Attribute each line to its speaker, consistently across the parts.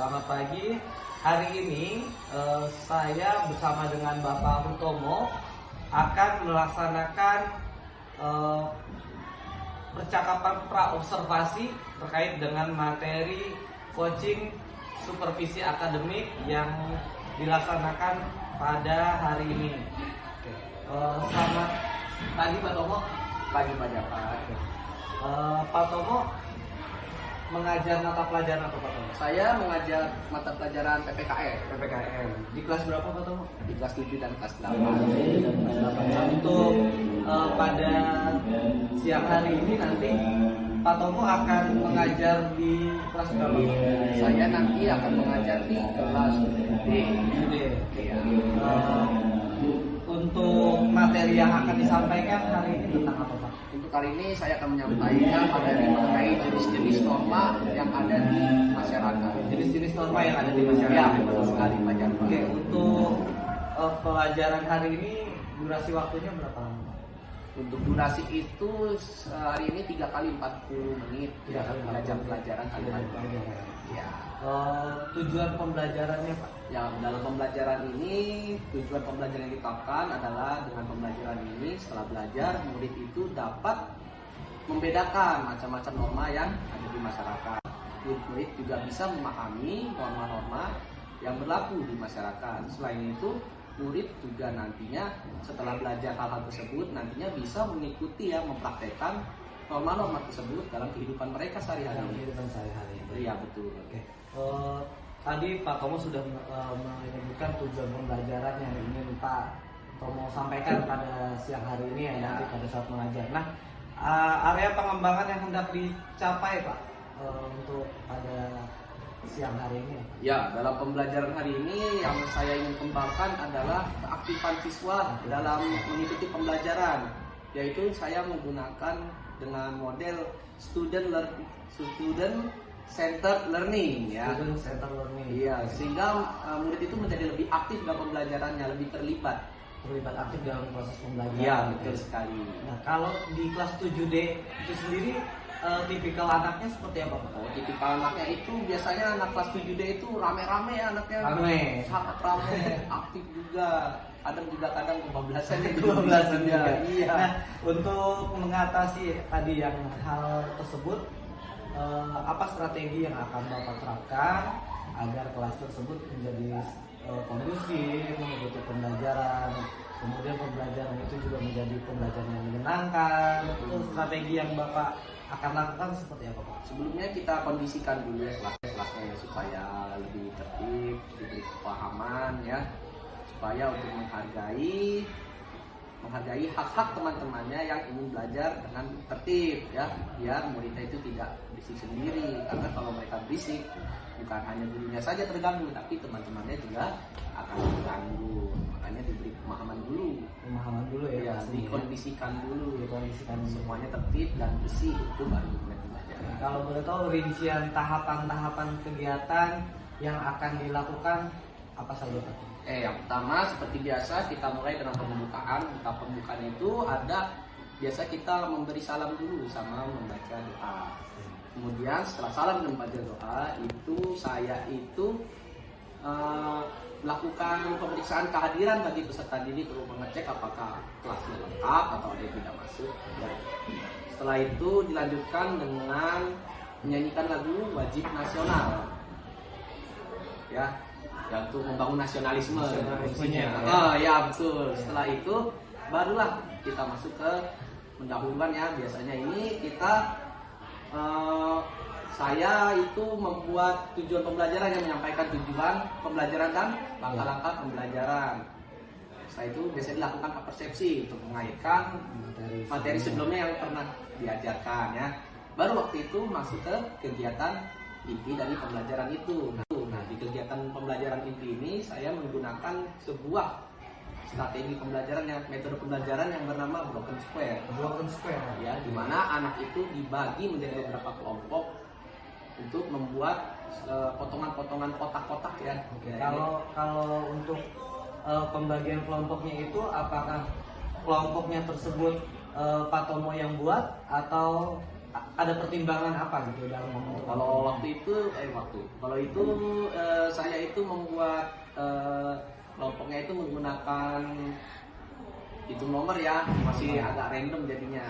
Speaker 1: selamat pagi. Hari ini saya bersama dengan Bapak Hutomo akan melaksanakan percakapan pra-observasi terkait dengan materi coaching supervisi akademik yang dilaksanakan pada hari ini. Selamat pagi Pak Tomo.
Speaker 2: Pagi Pak Jafar.
Speaker 1: Pak Tomo mengajar mata pelajaran apa Pak Tomo?
Speaker 2: Saya mengajar mata pelajaran PPKN.
Speaker 1: PPKN. Di kelas berapa Pak Tomo?
Speaker 2: Di kelas 7 dan kelas 8.
Speaker 1: Untuk pada siang hari ini nanti Pak Tomo akan mengajar di kelas berapa?
Speaker 2: Saya nanti akan mengajar di kelas D.
Speaker 1: Ya. Untuk materi yang akan disampaikan hari ini tentang apa Pak?
Speaker 2: Untuk kali ini saya akan menyampaikan materi mengenai jenis-jenis norma yang ada di masyarakat.
Speaker 1: Jenis-jenis norma yang ada di masyarakat.
Speaker 2: Ya, betul sekali Pak Jafar.
Speaker 1: Oke, untuk pelajaran hari ini durasi waktunya berapa lama?
Speaker 2: Untuk durasi itu hari ini 3 kali 40 menit.
Speaker 1: 3 kali 40
Speaker 2: jam pelajaran kali 40. Ya.
Speaker 1: Tujuan pembelajarannya Pak?
Speaker 2: Ya, dalam pembelajaran ini tujuan pembelajaran yang ditetapkan adalah dengan pembelajaran ini setelah belajar murid itu dapat membedakan macam-macam norma yang ada di masyarakat. Murid juga bisa memahami norma-norma yang berlaku di masyarakat. Selain itu, murid juga nantinya setelah belajar hal-hal tersebut nantinya bisa mengikuti mempraktekkan norma-norma tersebut dalam kehidupan mereka sehari-hari. Iya, betul.
Speaker 1: Oke. Tadi Pak Tomo sudah menyebutkan tujuan pembelajaran yang ingin Pak Tomo sampaikan pada siang hari ini nanti pada saat mengajar. Nah, area pengembangan yang hendak dicapai Pak untuk pada siang hari ini.
Speaker 2: Ya, dalam pembelajaran hari ini yang saya ingin kembangkan adalah keaktifan siswa dalam mengikuti pembelajaran, yaitu saya menggunakan dengan model student centered learning ya.
Speaker 1: Student centered learning.
Speaker 2: Iya, sehingga murid itu menjadi lebih aktif dalam pembelajarannya, lebih terlibat
Speaker 1: Aktif dalam proses pembelajaran.
Speaker 2: Iya, betul sekali.
Speaker 1: Nah, kalau di kelas 7D itu sendiri tipikal anaknya seperti apa Pak?
Speaker 2: Oh, tipikal anaknya itu biasanya anak kelas 7D itu rame-rame anaknya.
Speaker 1: Rame.
Speaker 2: Sangat rame, aktif juga. Kadang kebablasan
Speaker 1: Kebablasan juga.
Speaker 2: Iya.
Speaker 1: Nah, untuk mengatasi tadi yang hal tersebut, apa strategi yang akan Bapak terapkan agar kelas tersebut menjadi kondusif mengikuti pembelajaran, kemudian pembelajaran itu juga menjadi pembelajaran yang menyenangkan. Itu strategi yang Bapak akan lakukan seperti apa Pak?
Speaker 2: Sebelumnya kita kondisikan dulu kelasnya supaya lebih tertib, diberi kepahaman ya, supaya untuk menghargai hak-hak teman-temannya yang ingin belajar dengan tertib ya, biar muridnya itu tidak berisik sendiri. Karena kalau mereka berisik, bukan hanya gurunya saja terganggu, tapi teman-temannya juga akan terganggu. Makanya diberi pemahaman dulu ya, dikondisikan dulu, semuanya tertib dan bersih, itu baru dimulai belajar.
Speaker 1: Kalau boleh tahu rincian tahapan-tahapan kegiatan yang akan dilakukan apa saja Pak?
Speaker 2: Yang pertama seperti biasa kita mulai dengan pembukaan. Pembukaan itu ada biasa kita memberi salam dulu sama membaca doa. Kemudian setelah salam dan membaca doa itu saya itu melakukan pemeriksaan kehadiran bagi peserta didik untuk mengecek apakah kelasnya lengkap atau ada yang tidak masuk. Setelah itu dilanjutkan dengan menyanyikan lagu wajib nasional. Ya, yang untuk membangun nasionalismenya. Ya betul. Setelah itu barulah kita masuk ke pendahuluan ya. Biasanya ini kita saya itu membuat tujuan pembelajaran yang menyampaikan tujuan pembelajaran dan langkah-langkah pembelajaran. Setelah itu biasanya dilakukan persepsi untuk mengaitkan materi sebelumnya yang pernah diajarkan ya. Baru waktu itu masuk ke kegiatan inti dari pembelajaran itu. Nah, di kegiatan pembelajaran inti ini saya menggunakan sebuah strategi pembelajaran metode pembelajaran yang bernama Broken Square. Ya, di mana anak itu dibagi menjadi beberapa kelompok untuk membuat potongan-potongan kotak-kotak ya.
Speaker 1: Kalau untuk pembagian kelompoknya itu apakah kelompoknya tersebut Pak Tomo yang buat atau ada pertimbangan apa gitu dalam membentuk?
Speaker 2: Kalau itu saya itu membuat kelompoknya itu menggunakan hitung nomor ya, masih agak random jadinya,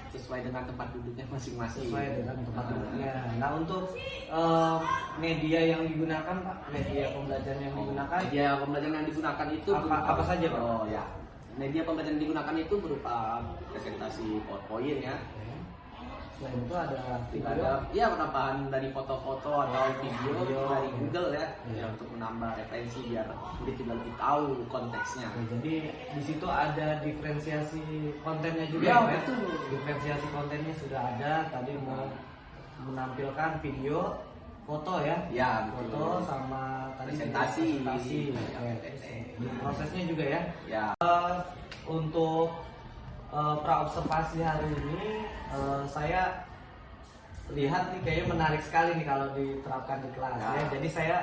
Speaker 2: sesuai dengan tempat duduknya masing-masing.
Speaker 1: Sesuai dengan tempat duduknya. Nah, untuk media yang digunakan Pak, media pembelajaran yang digunakan,
Speaker 2: Media pembelajaran yang digunakan itu
Speaker 1: apa saja Pak?
Speaker 2: Oh ya, media pembelajaran yang digunakan itu berupa presentasi PowerPoint ya.
Speaker 1: Selain itu ada video,
Speaker 2: Ya penambahan dari foto-foto atau video dari Google ya,
Speaker 1: Iya.
Speaker 2: untuk menambah referensi biar murid juga lebih tahu konteksnya.
Speaker 1: Oke, jadi di situ ada diferensiasi kontennya juga
Speaker 2: Ya,
Speaker 1: ya, Pak?
Speaker 2: betul.
Speaker 1: Diferensiasi kontennya sudah ada. Tadi mau menampilkan video, foto ya,
Speaker 2: Ya, betul.
Speaker 1: foto sama tadi
Speaker 2: Presentasi.
Speaker 1: juga presentasi.
Speaker 2: Ya,
Speaker 1: Oke, terus prosesnya juga ya.
Speaker 2: Ya,
Speaker 1: Untuk pra-observasi hari ini saya lihat nih kayaknya menarik sekali nih kalau diterapkan di kelas ya.
Speaker 2: Ya.
Speaker 1: Jadi saya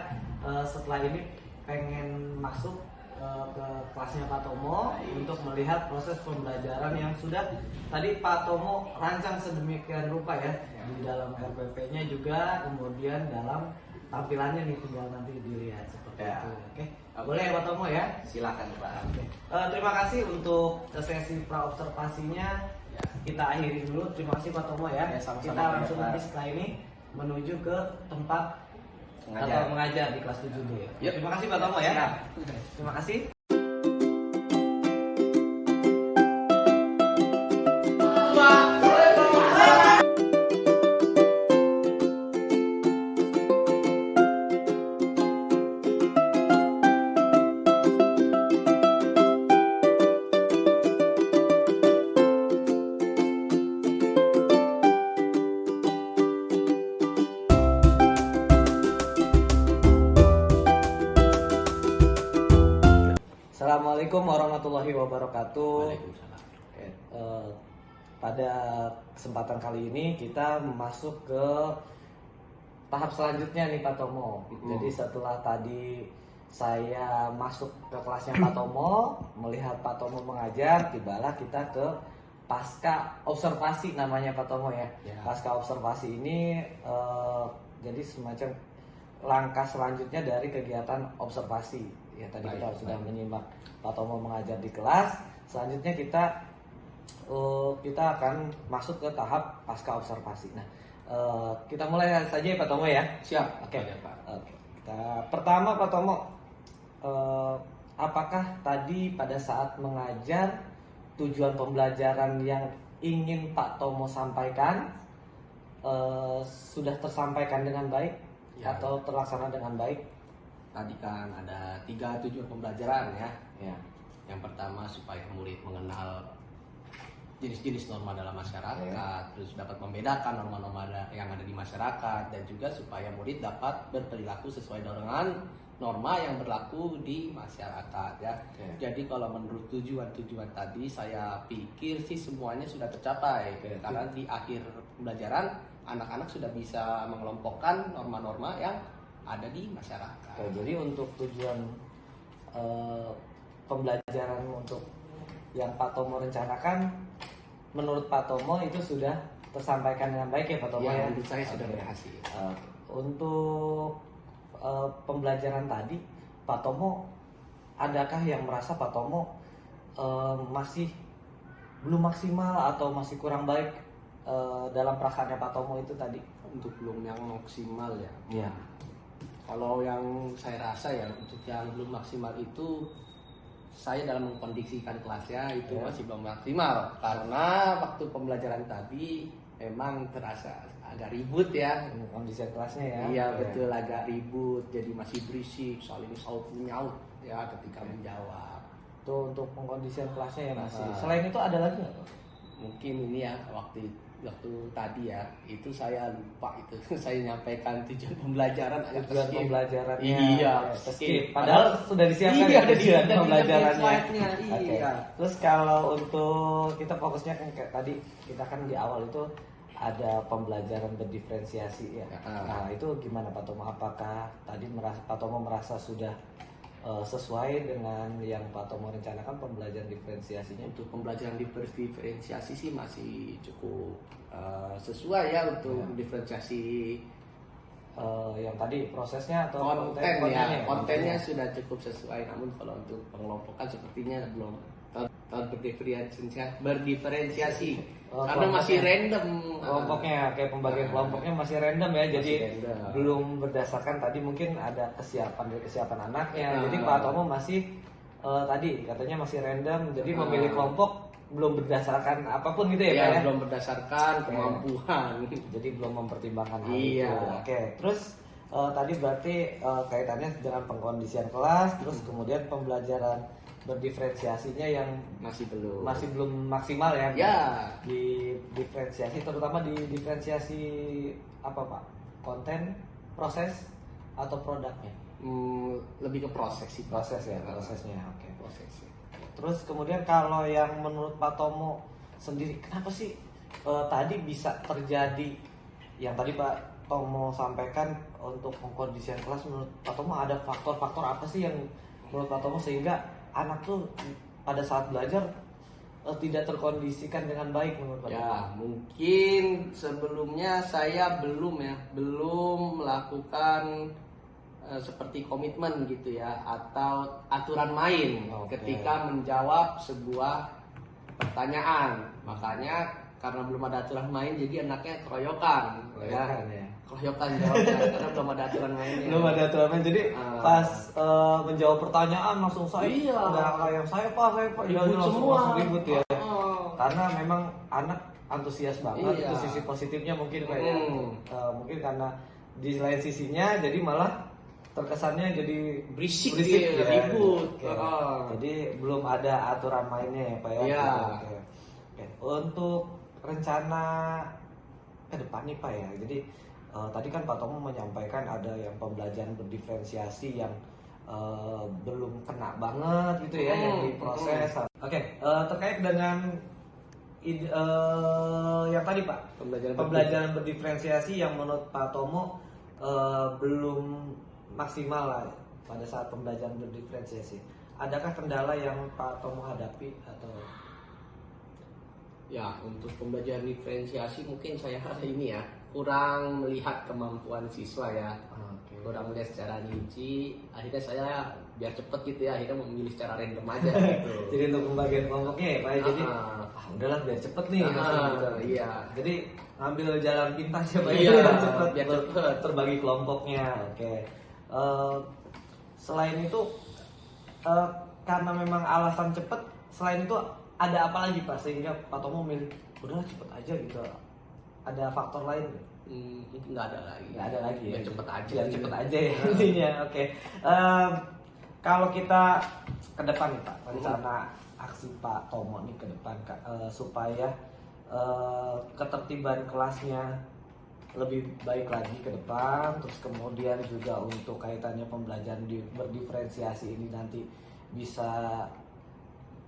Speaker 1: setelah ini pengen masuk ke kelasnya Pak Tomo untuk melihat proses pembelajaran yang sudah tadi Pak Tomo rancang sedemikian rupa ya, di dalam RPP-nya juga, kemudian dalam tampilannya nih tinggal nanti dilihat seperti
Speaker 2: Ya.
Speaker 1: itu. Oke. Boleh ya Pak Tomo ya?
Speaker 2: silakan Pak.
Speaker 1: Oke. Terima kasih untuk sesi pra-observasinya.
Speaker 2: Ya.
Speaker 1: Kita akhiri dulu. Terima kasih Pak Tomo ya.
Speaker 2: Ya, sama-sama,
Speaker 1: Kita langsung
Speaker 2: Pak.
Speaker 1: nanti setelah ini menuju ke tempat atau mengajar di kelas 7D.
Speaker 2: Yuk.
Speaker 1: Terima kasih Pak Tomo ya.
Speaker 2: Ya.
Speaker 1: Terima kasih. Assalamualaikum warahmatullahi wabarakatuh.
Speaker 2: Waalaikumsalam.
Speaker 1: Oke, pada kesempatan kali ini kita masuk ke tahap selanjutnya nih Pak Tomo. Jadi setelah tadi saya masuk ke kelasnya Pak Tomo, melihat Pak Tomo mengajar, tibalah kita ke pasca observasi namanya Pak Tomo ya.
Speaker 2: Ya.
Speaker 1: Pasca observasi ini jadi semacam langkah selanjutnya dari kegiatan observasi. Ya tadi kita sudah menyimak Pak Tomo mengajar di kelas. Selanjutnya kita akan masuk ke tahap pasca observasi. Nah, kita mulai saja ya Pak Tomo ya.
Speaker 2: Siap.
Speaker 1: Oke.
Speaker 2: Ya, Pak.
Speaker 1: Oke. Pertama Pak Tomo, apakah tadi pada saat mengajar tujuan pembelajaran yang ingin Pak Tomo sampaikan sudah tersampaikan dengan baik
Speaker 2: Ya.
Speaker 1: atau terlaksana dengan baik?
Speaker 2: Tadi kan ada 3 tujuan pembelajaran ya.
Speaker 1: Ya.
Speaker 2: Yang pertama supaya murid mengenal jenis-jenis norma dalam masyarakat, terus dapat membedakan norma-norma yang ada di masyarakat, dan juga supaya murid dapat berperilaku sesuai dengan norma yang berlaku di masyarakat ya. Jadi kalau menurut tujuan-tujuan tadi saya pikir sih semuanya sudah tercapai. Karena di akhir pembelajaran anak-anak sudah bisa mengelompokkan norma-norma yang ada di masyarakat.
Speaker 1: Oke, jadi untuk tujuan pembelajaran untuk yang Pak Tomo rencanakan, menurut Pak Tomo itu sudah tersampaikan dengan baik ya Pak Tomo ya?
Speaker 2: Menurut saya sudah berhasil.
Speaker 1: Untuk pembelajaran tadi, Pak Tomo, adakah yang merasa Pak Tomo masih belum maksimal atau masih kurang baik dalam perasaannya Pak Tomo itu tadi?
Speaker 2: Untuk belum yang maksimal ya.
Speaker 1: Iya.
Speaker 2: Kalau yang saya rasa ya untuk yang belum maksimal itu saya dalam mengkondisikan kelasnya itu masih belum maksimal karena waktu pembelajaran tadi memang terasa agak ribut ya.
Speaker 1: Kondisi kelasnya ya?
Speaker 2: Iya betul, agak ribut, jadi masih berisik, saling saut menyaut ya ketika menjawab.
Speaker 1: Itu untuk pengkondisian kelasnya ya masih.
Speaker 2: Nah.
Speaker 1: Selain itu ada lagi nggak Pak?
Speaker 2: Mungkin ini ya waktu tadi ya itu saya lupa itu saya nyampaikan tujuan pembelajaran agak
Speaker 1: Tujuan
Speaker 2: skip.
Speaker 1: pembelajarannya
Speaker 2: Iya,
Speaker 1: skip. Padahal sudah disiapkan
Speaker 2: Iya,
Speaker 1: ya
Speaker 2: ada
Speaker 1: tujuan
Speaker 2: di
Speaker 1: pembelajarannya.
Speaker 2: slide-nya,
Speaker 1: Oke.
Speaker 2: iya.
Speaker 1: Terus kalau untuk kita fokusnya kan kayak tadi kita kan di awal itu ada pembelajaran berdiferensiasi ya.
Speaker 2: Ya.
Speaker 1: Nah itu gimana Pak Tomo? Apakah tadi Pak Tomo merasa sudah sesuai dengan yang Pak Tomo rencanakan pembelajaran diferensiasinya?
Speaker 2: Untuk pembelajaran diferensiasi sih masih cukup sesuai ya untuk diferensiasi
Speaker 1: Yang tadi prosesnya atau
Speaker 2: kontennya sudah cukup sesuai. Namun kalau untuk pengelompokan sepertinya belum berdiferensiasi karena masih random
Speaker 1: kelompoknya, kayak pembagian kelompoknya masih random ya, jadi
Speaker 2: random.
Speaker 1: belum berdasarkan tadi mungkin ada kesiapan anaknya. Jadi Pak Tomo masih tadi katanya masih random, jadi memilih kelompok belum berdasarkan apapun gitu ya Pak ya?
Speaker 2: Belum berdasarkan kemampuan.
Speaker 1: Jadi belum mempertimbangkan hal
Speaker 2: Iya.
Speaker 1: itu. Oke, terus tadi berarti kaitannya dengan pengkondisian kelas, terus kemudian pembelajaran berdiferensiasinya yang
Speaker 2: Masih
Speaker 1: belum maksimal ya?
Speaker 2: Ya.
Speaker 1: Di diferensiasi, terutama di diferensiasi apa Pak? Konten, proses, atau produknya?
Speaker 2: Lebih ke proses sih.
Speaker 1: Proses ya, prosesnya. Oke.
Speaker 2: Prosesnya.
Speaker 1: Terus kemudian kalau yang menurut Pak Tomo sendiri, kenapa sih tadi bisa terjadi yang tadi Pak Tomo sampaikan untuk pengkondisian kelas? Menurut Pak Tomo ada faktor-faktor apa sih yang menurut Pak Tomo sehingga anak tuh pada saat belajar tidak terkondisikan dengan baik menurut Pak Tomo?
Speaker 2: Ya, mungkin sebelumnya saya belum melakukan seperti komitmen gitu ya, atau aturan main ketika menjawab sebuah pertanyaan. Makanya karena belum ada aturan main, jadi anaknya keroyokan ya. Keroyokan jawabnya karena belum ada aturan mainnya.
Speaker 1: Belum ada aturan main, jadi pas menjawab pertanyaan langsung saya nggak kayak saya pak
Speaker 2: Ribut semua.
Speaker 1: langsung ribut ya. Karena memang anak antusias banget.
Speaker 2: Iya.
Speaker 1: Itu sisi positifnya mungkin Pak ya. Mungkin karena di lain sisinya jadi malah terkesannya jadi
Speaker 2: berisik
Speaker 1: ya.
Speaker 2: ribut.
Speaker 1: Oke. Jadi belum ada aturan mainnya ya Pak ya.
Speaker 2: Iya.
Speaker 1: Oke. Untuk rencana ke depan nih Pak ya. Jadi tadi kan Pak Tomo menyampaikan ada yang pembelajaran berdiferensiasi yang belum kena banget gitu ya, yang diproses. Oke, terkait dengan yang tadi Pak, pembelajaran berdiferensiasi yang menurut Pak Tomo belum maksimal lah pada saat pembelajaran berdiferensiasi. Adakah kendala yang Pak Tomo hadapi atau?
Speaker 2: Ya, untuk pembelajaran diferensiasi mungkin saya ini ya kurang melihat kemampuan siswa ya. Kurang melihat secara rinci. Akhirnya saya biar cepet gitu ya, akhirnya memilih secara random aja gitu.
Speaker 1: Jadi untuk pembagian kelompoknya ya Pak ya, jadi udahlah biar cepet nih.
Speaker 2: Iya.
Speaker 1: Jadi ngambil jalan pintas ya Pak
Speaker 2: Iya,
Speaker 1: biar cepet terbagi kelompoknya. Oke. Selain itu karena memang alasan cepet, selain itu ada apa lagi Pak sehingga Pak Tomo milih udahlah cepet aja gitu? Ada faktor lain?
Speaker 2: Mungkin nggak ada lagi.
Speaker 1: Nggak ada lagi ya.
Speaker 2: Cepet aja.
Speaker 1: Ya, cepet aja ya intinya. Oke. Kalau kita ke depan nih Pak, rencana aksi Pak Tomo nih ke depan supaya ketertiban kelasnya lebih baik lagi ke depan, terus kemudian juga untuk kaitannya pembelajaran berdiferensiasi ini nanti bisa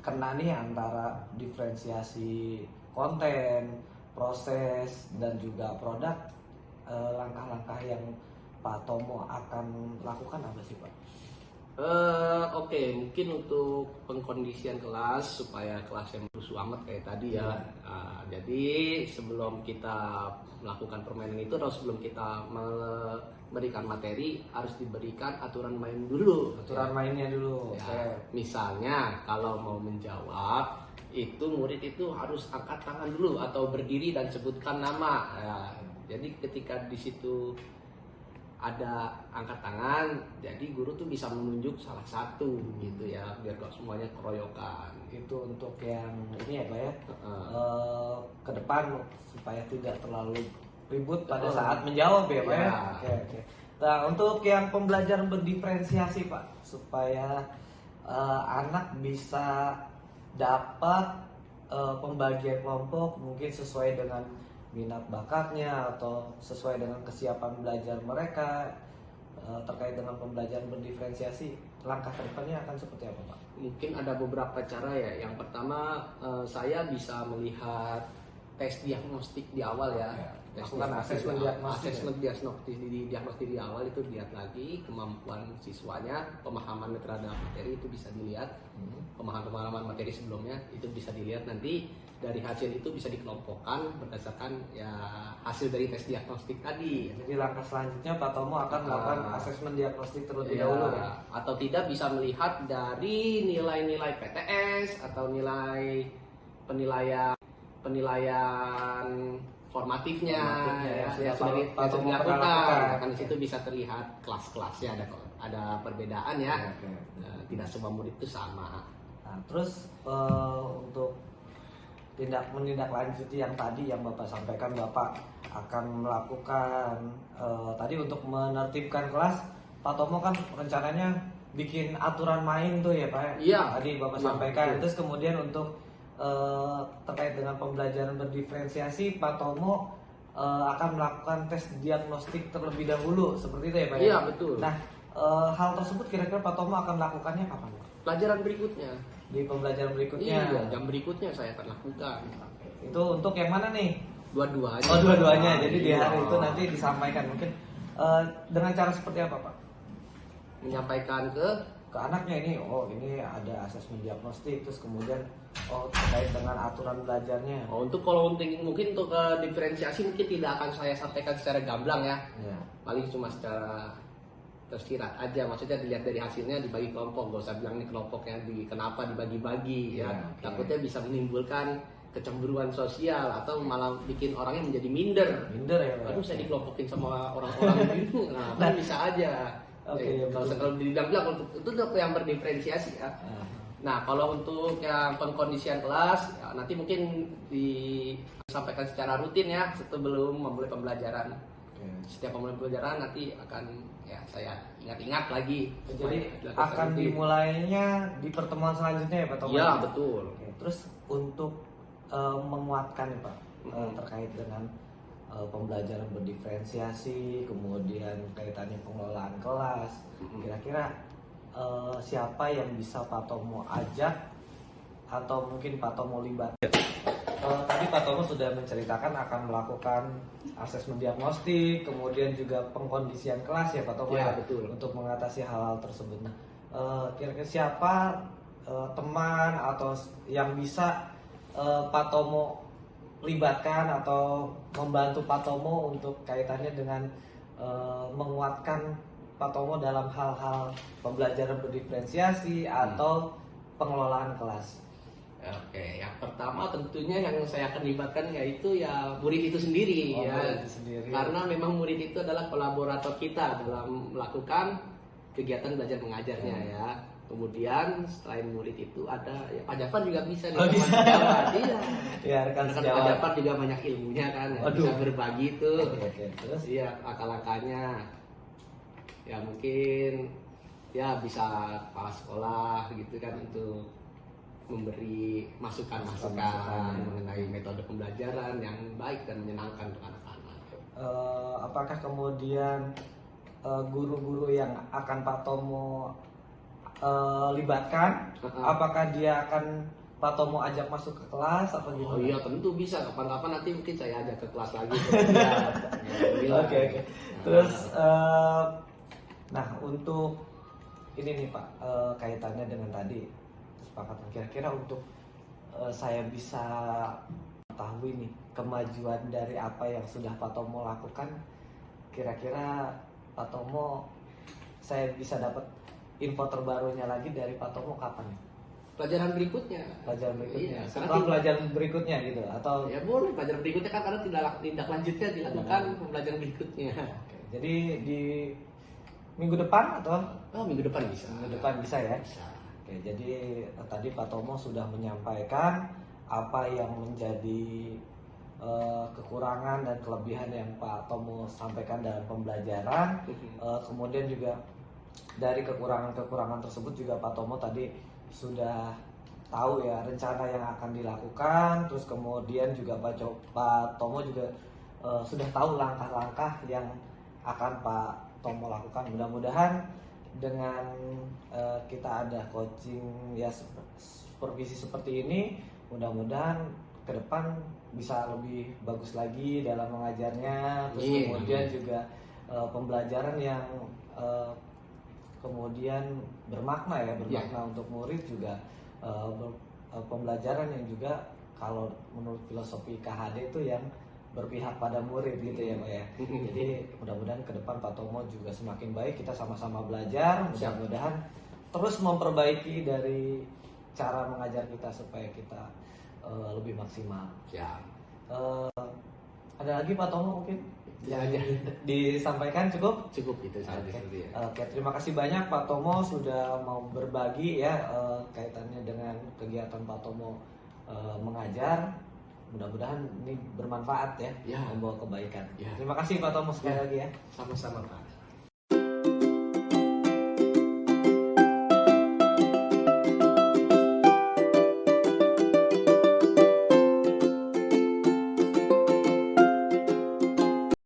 Speaker 1: kena nih antara diferensiasi konten, proses, dan juga produk. Langkah-langkah yang Pak Tomo akan lakukan apa sih Pak?
Speaker 2: Oke, mungkin untuk pengkondisian kelas supaya kelas yang rusuh amat kayak tadi ya. Jadi sebelum kita melakukan permainan itu atau sebelum kita memberikan materi harus diberikan aturan main dulu.
Speaker 1: Aturan mainnya dulu.
Speaker 2: Ya, misalnya kalau mau menjawab itu murid itu harus angkat tangan dulu atau berdiri dan sebutkan nama. Ya, jadi ketika di situ ada angkat tangan, jadi guru tuh bisa menunjuk salah satu gitu ya, biar gak semuanya keroyokan.
Speaker 1: Itu untuk yang ini ya Pak ya, ke depan supaya tidak terlalu ribut pada saat menjawab ya Pak ya. Oke. Nah untuk yang pembelajaran berdiferensiasi Pak, supaya anak bisa dapat pembagian kelompok mungkin sesuai dengan minat bakatnya atau sesuai dengan kesiapan belajar mereka terkait dengan pembelajaran berdiferensiasi, langkah ke depannya akan seperti apa Pak?
Speaker 2: Mungkin ada beberapa cara ya. Yang pertama saya bisa melihat tes diagnostik di awal ya.
Speaker 1: lakukan asesmen diagnostik.
Speaker 2: Asesmen diagnostik di awal itu dilihat lagi kemampuan siswanya, pemahaman terhadap materi itu bisa dilihat, pemahaman materi sebelumnya itu bisa dilihat, nanti dari hasil itu bisa dikelompokkan berdasarkan ya hasil dari tes diagnostik tadi.
Speaker 1: Jadi langkah selanjutnya Pak Tomo akan melakukan asesmen diagnostik terlebih
Speaker 2: Ya,
Speaker 1: dahulu ya.
Speaker 2: atau tidak bisa melihat dari nilai-nilai PTS atau penilaian formatifnya
Speaker 1: yang
Speaker 2: yang
Speaker 1: sudah
Speaker 2: sudah
Speaker 1: Pak Tomo pernah
Speaker 2: dilakukan.
Speaker 1: lakukan.
Speaker 2: Kan di situ bisa terlihat kelas-kelasnya, ada perbedaan ya.
Speaker 1: Oke.
Speaker 2: Nah, tidak semua murid itu sama.
Speaker 1: Nah, terus untuk menindaklanjuti yang tadi yang Bapak sampaikan, Bapak akan melakukan tadi untuk menertibkan kelas. Pak Tomo kan rencananya bikin aturan main tuh ya Pak.
Speaker 2: Iya.
Speaker 1: Tadi Bapak
Speaker 2: Iya,
Speaker 1: sampaikan.
Speaker 2: betul.
Speaker 1: Terus kemudian untuk terkait dengan pembelajaran berdiferensiasi, Pak Tomo akan melakukan tes diagnostik terlebih dahulu, seperti itu ya Pak?
Speaker 2: Iya, betul.
Speaker 1: Nah, hal tersebut kira-kira Pak Tomo akan melakukannya kapan Pak?
Speaker 2: Pelajaran berikutnya.
Speaker 1: Di pembelajaran berikutnya?
Speaker 2: Iya, jam berikutnya saya akan lakukan.
Speaker 1: Itu untuk yang mana nih?
Speaker 2: Dua-duanya.
Speaker 1: Oh, dua-duanya. Jadi di
Speaker 2: Iya.
Speaker 1: hari itu nanti disampaikan mungkin dengan cara seperti apa Pak?
Speaker 2: Menyampaikan ke
Speaker 1: Anaknya ini ada asesmen diagnostik, terus kemudian terkait dengan aturan belajarnya.
Speaker 2: kalau mungkin untuk diferensiasi mungkin tidak akan saya sampaikan secara gamblang ya.
Speaker 1: Ya.
Speaker 2: Paling cuma secara tersirat aja, maksudnya dilihat dari hasilnya dibagi kelompok, gak usah bilang nih kelompoknya kenapa dibagi-bagi ya.
Speaker 1: Oke.
Speaker 2: Takutnya bisa menimbulkan kecemburuan sosial atau malah bikin orangnya menjadi minder.
Speaker 1: Minder ya Pak?
Speaker 2: Aduh, saya dikelompokin sama orang-orang gitu. Nah, kan bisa aja.
Speaker 1: Oke,
Speaker 2: Kalau
Speaker 1: betul.
Speaker 2: dibilang itu yang berdiferensiasi ya.
Speaker 1: Ah.
Speaker 2: Nah, kalau untuk yang pengkondisian kelas, ya, nanti mungkin disampaikan secara rutin ya sebelum memulai pembelajaran.
Speaker 1: Oke.
Speaker 2: Setiap pemulai pembelajaran nanti akan ya saya ingat-ingat lagi.
Speaker 1: Jadi
Speaker 2: Supaya
Speaker 1: akan
Speaker 2: rutin.
Speaker 1: dimulainya di pertemuan selanjutnya ya Pak Tomo?
Speaker 2: Iya, betul.
Speaker 1: Oke. Terus untuk menguatkan nih Pak terkait dengan pembelajaran berdiferensiasi, kemudian kaitannya pengelolaan kelas, kira-kira siapa yang bisa Pak Tomo ajak atau mungkin Pak Tomo libatkan? Tadi Pak Tomo sudah menceritakan akan melakukan asesmen diagnostik, kemudian juga pengkondisian kelas ya Pak Tomo
Speaker 2: Ya, betul.
Speaker 1: untuk mengatasi hal-hal tersebut. Nah, kira-kira siapa teman atau yang bisa Pak Tomo libatkan atau membantu Pak Tomo untuk kaitannya dengan menguatkan Pak Tomo dalam hal-hal pembelajaran berdiferensiasi atau pengelolaan kelas?
Speaker 2: Oke, yang pertama tentunya yang saya akan libatkan yaitu ya murid itu sendiri ya.
Speaker 1: Murid itu sendiri.
Speaker 2: Karena memang murid itu adalah kolaborator kita dalam melakukan kegiatan belajar mengajarnya ya. Kemudian selain murid itu ada ya Pak Jafar juga bisa nih.
Speaker 1: Oh, bisa.
Speaker 2: Pak Jafar, iya.
Speaker 1: Ya, rekan
Speaker 2: Kan Pak
Speaker 1: sejawat.
Speaker 2: Jafar juga banyak ilmunya kan, ya,
Speaker 1: Aduh.
Speaker 2: bisa berbagi tuh.
Speaker 1: Oke. Terus
Speaker 2: Iya, langkah-langkahnya ya mungkin ya bisa kepala sekolah gitu kan untuk memberi masukan-masukan
Speaker 1: Masukan.
Speaker 2: mengenai metode pembelajaran yang baik dan menyenangkan untuk anak-anak.
Speaker 1: apakah kemudian guru-guru yang akan Pak Tomo libatkan, apakah dia akan Pak Tomo ajak masuk ke kelas atau gimana?
Speaker 2: Oh iya, tentu bisa. Kapan-kapan nanti mungkin saya ajak ke kelas lagi.
Speaker 1: Oke. Terus nah untuk ini nih Pak, kaitannya dengan tadi kesepakatan, kira-kira untuk saya bisa mengetahui nih kemajuan dari apa yang sudah Pak Tomo lakukan, kira-kira Pak Tomo saya bisa dapat info terbarunya lagi dari Pak Tomo kapan?
Speaker 2: Pelajaran berikutnya.
Speaker 1: Pelajaran berikutnya.
Speaker 2: Iya,
Speaker 1: Setelah
Speaker 2: karena
Speaker 1: pelajaran berikutnya gitu atau
Speaker 2: ya boleh pelajaran berikutnya kan karena tindak lanjutnya dilakukan pembelajaran berikutnya.
Speaker 1: Oke. Jadi di minggu depan atau
Speaker 2: Oh, minggu depan bisa.
Speaker 1: minggu depan bisa ya?
Speaker 2: Bisa.
Speaker 1: Oke, jadi tadi Pak Tomo sudah menyampaikan apa yang menjadi kekurangan dan kelebihan yang Pak Tomo sampaikan dalam pembelajaran. Kemudian juga dari kekurangan-kekurangan tersebut juga Pak Tomo tadi sudah tahu ya rencana yang akan dilakukan. Terus kemudian juga Pak Tomo juga sudah tahu langkah-langkah yang akan Pak Tomo lakukan. Mudah-mudahan dengan kita ada coaching ya supervisi seperti ini, mudah-mudahan ke depan bisa lebih bagus lagi dalam mengajarnya, terus
Speaker 3: Iya,
Speaker 1: kemudian
Speaker 3: iya.
Speaker 1: juga pembelajaran yang kemudian bermakna ya, bermakna untuk murid juga, pembelajaran yang juga kalau menurut filosofi KHD itu yang berpihak pada murid gitu ya Pak ya. Jadi mudah-mudahan ke depan Pak Tomo juga semakin baik, kita sama-sama belajar, mudah-mudahan terus memperbaiki dari cara mengajar kita supaya kita lebih maksimal.
Speaker 3: Siap.
Speaker 1: Ada lagi Pak Tomo mungkin
Speaker 3: Itu
Speaker 1: yang
Speaker 3: saja.
Speaker 1: disampaikan cukup?
Speaker 3: Cukup itu saja
Speaker 1: Oke.
Speaker 3: seperti ya.
Speaker 1: Oke, terima kasih banyak Pak Tomo sudah mau berbagi ya kaitannya dengan kegiatan Pak Tomo mengajar. Mudah-mudahan ini bermanfaat ya,
Speaker 3: Ya.
Speaker 1: membawa kebaikan.
Speaker 3: Ya.
Speaker 1: Terima kasih Pak Tomo sekali
Speaker 3: Ya.
Speaker 1: lagi ya.
Speaker 3: Sama-sama Pak.